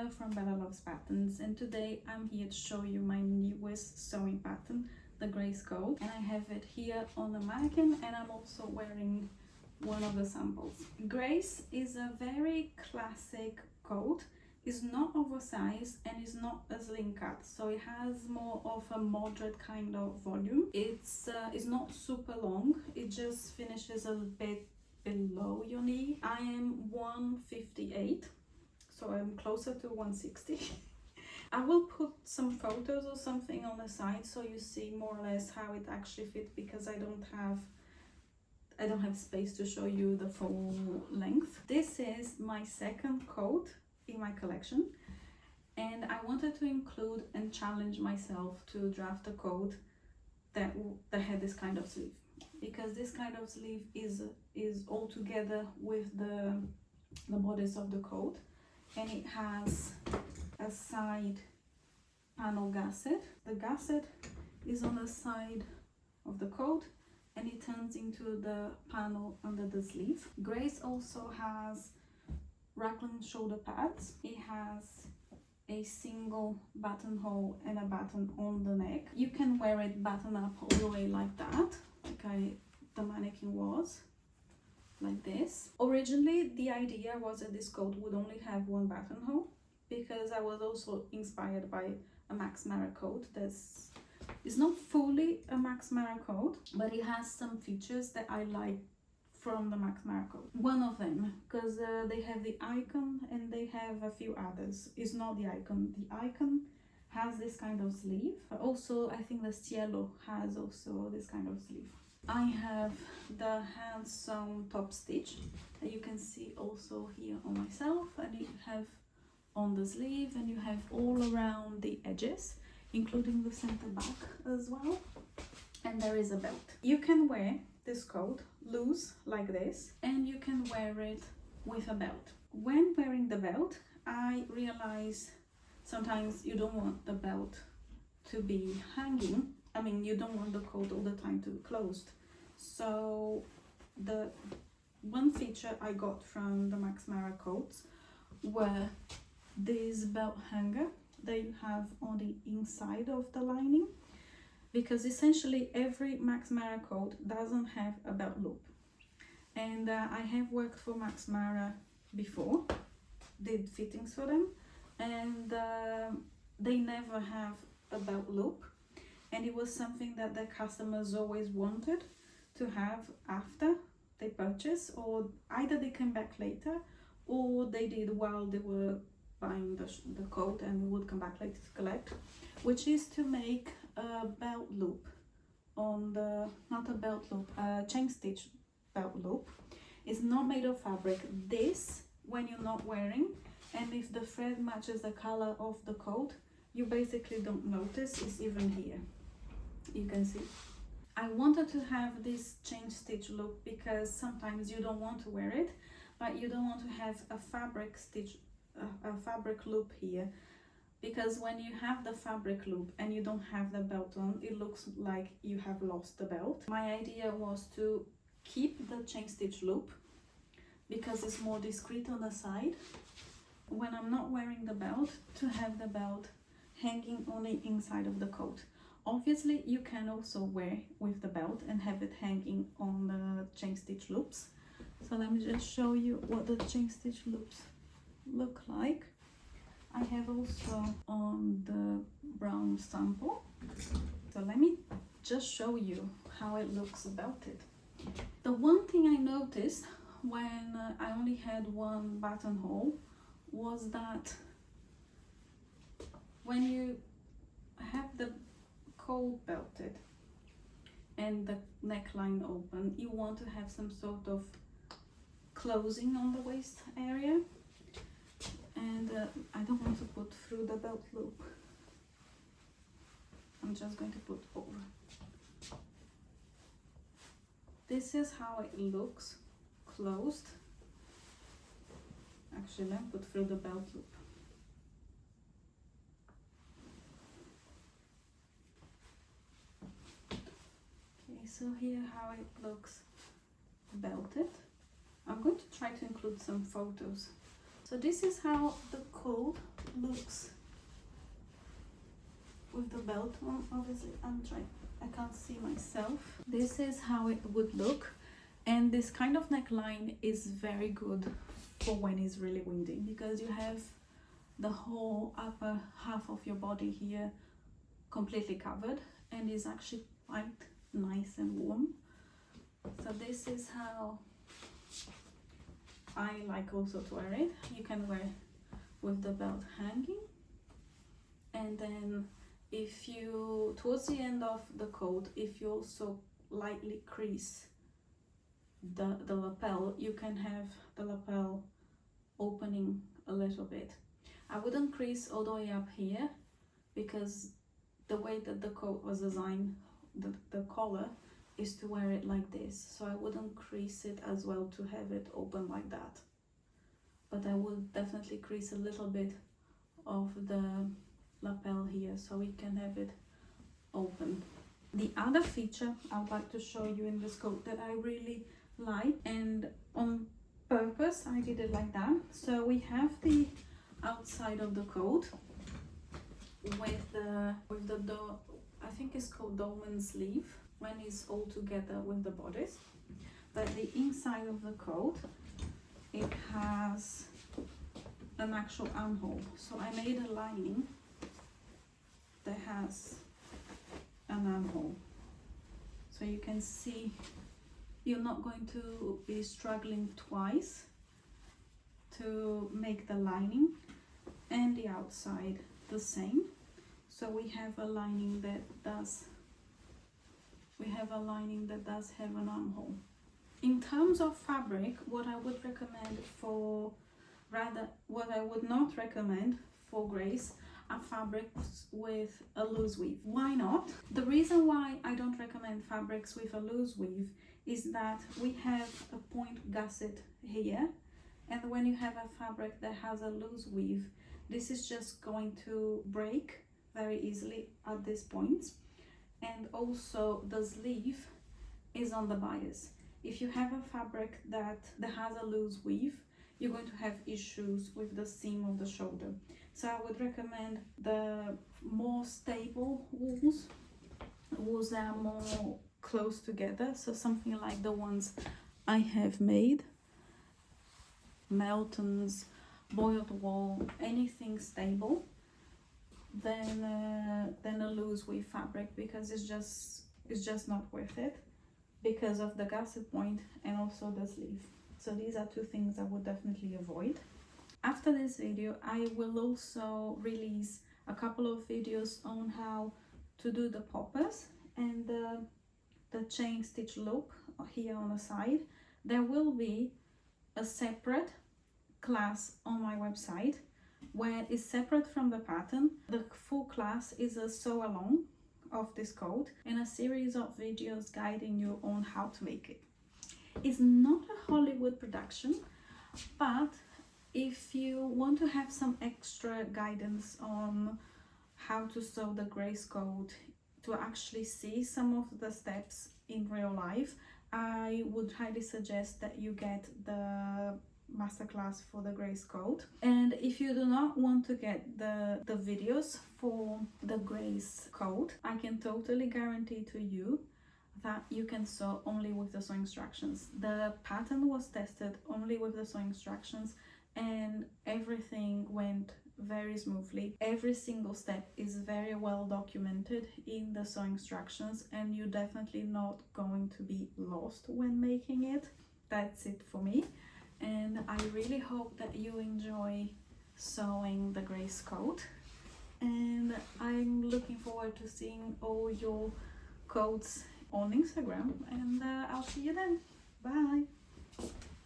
Bella from Bella Loves Patterns, and today I'm here to show you my newest sewing pattern, the Grace coat, and I have it here on the mannequin, and I'm also wearing one of the samples. Grace is a very classic coat. It's not oversized and it's not a slim cut, so it has more of a moderate kind of volume. It's not super long, it just finishes a bit below your knee. I am 158, so I'm closer to 160. I will put some photos or something on the side so you see more or less how it actually fits, because I don't have space to show you the full length. This is my second coat in my collection, and I wanted to include and challenge myself to draft a coat that had this kind of sleeve, because this kind of sleeve is all together with the bodice of the coat, and it has a side panel gusset. The gusset is on the side of the coat and it turns into the panel under the sleeve. Grace also has raglan shoulder pads. It has a single buttonhole and a button on the neck. You can wear it button up all the way like that, like the mannequin was, like this. Originally, the idea was that this coat would only have one buttonhole, because I was also inspired by a Max Mara coat it's not fully a Max Mara coat, but it has some features that I like from the Max Mara coat. One of them, because they have the icon and they have a few others. It's not the icon. The icon has this kind of sleeve, but also I think the Cielo has also this kind of sleeve. I have the hand sewn top stitch that you can see also here on myself, and you have on the sleeve, and you have all around the edges, including the center back as well. And there is a belt. You can wear this coat loose like this, and you can wear it with a belt. When wearing the belt, I realize sometimes you don't want the belt to be hanging. I mean, you don't want the coat all the time to be closed. So the one feature I got from the Max Mara coats were this belt hanger that you have on the inside of the lining, because essentially every Max Mara coat doesn't have a belt loop. And I have worked for Max Mara before, did fittings for them, and they never have a belt loop, and it was something that the customers always wanted to have after they purchase, or either they came back later or they did while they were buying the coat and would come back later to collect, which is to make a belt loop on the, not a belt loop, a chain stitch belt loop. It's not made of fabric. This, when you're not wearing, and if the thread matches the color of the coat, you basically don't notice. It's even here, you can see. I wanted to have this chain stitch loop because sometimes you don't want to wear it, but you don't want to have a fabric stitch, a fabric loop here, because when you have the fabric loop and you don't have the belt on, it looks like you have lost the belt. My idea was to keep the chain stitch loop because it's more discreet on the side. When I'm not wearing the belt, to have the belt hanging on the inside of the coat. Obviously, you can also wear with the belt and have it hanging on the chain stitch loops. So let me just show you what the chain stitch loops look like. I have also on the brown sample. So let me just show you how it looks belted. The one thing I noticed when I only had one buttonhole was that when you have the coat belted and the neckline open, you want to have some sort of closing on the waist area, and I don't want to put through the belt loop. I'm just going to put over. This is how it looks closed. Actually, let me put through the belt loop. Okay, so here how it looks belted. I'm going to try to include some photos. So this is how the coat looks with the belt on. Obviously I can't see myself. This is how it would look, and this kind of neckline is very good for when it's really windy, because you have the whole upper half of your body here completely covered, and is actually quite nice and warm. So this is how I like also to wear it. You can wear with the belt hanging, and then if you, towards the end of the coat, if you also lightly crease the lapel, you can have the lapel opening a little bit. I wouldn't crease all the way up here, because the way that the coat was designed, the collar is to wear it like this, so I wouldn't crease it as well to have it open like that, but I would definitely crease a little bit of the lapel here so we can have it open. The other feature I would like to show you in this coat that I really like, and on purpose I did it like that. So we have the outside of the coat with the I think it's called dolman sleeve when it's all together with the bodice, but the inside of the coat, it has an actual armhole. So I made a lining that has an armhole, so you can see you're not going to be struggling twice to make the lining, and the outside the same. So we have a lining that does have an armhole. In terms of fabric, what I would recommend for, rather what I would not recommend for Grace, are fabrics with a loose weave. Why not? The reason why I don't recommend fabrics with a loose weave is that we have a point gusset here, and when you have a fabric that has a loose weave, this is just going to break very easily at these points. And also the sleeve is on the bias. If you have a fabric that has a loose weave, you're going to have issues with the seam of the shoulder. So I would recommend the more stable wools that are more close together. So something like the ones I have made, Melton's, boiled wool, anything stable, than a loose weave fabric, because it's just not worth it because of the gusset point and also the sleeve. So these are two things I would definitely avoid. After this video, I will also release a couple of videos on how to do the poppers and the chain stitch loop here on the side. There will be a separate class on my website where it's separate from the pattern. The full class is a sew along of this coat and a series of videos guiding you on how to make it. It's not a Hollywood production, but if you want to have some extra guidance on how to sew the Grace coat, to actually see some of the steps in real life, I would highly suggest that you get the masterclass for the Grace coat. And if you do not want to get the videos for the Grace coat, I can totally guarantee to you that you can sew only with the sewing instructions. The pattern was tested only with the sewing instructions and everything went very smoothly. Every single step is very well documented in the sewing instructions, and you're definitely not going to be lost when making it. That's it for me, and I really hope that you enjoy sewing the Grace coat, and I'm looking forward to seeing all your coats on Instagram, and I'll see you then. Bye.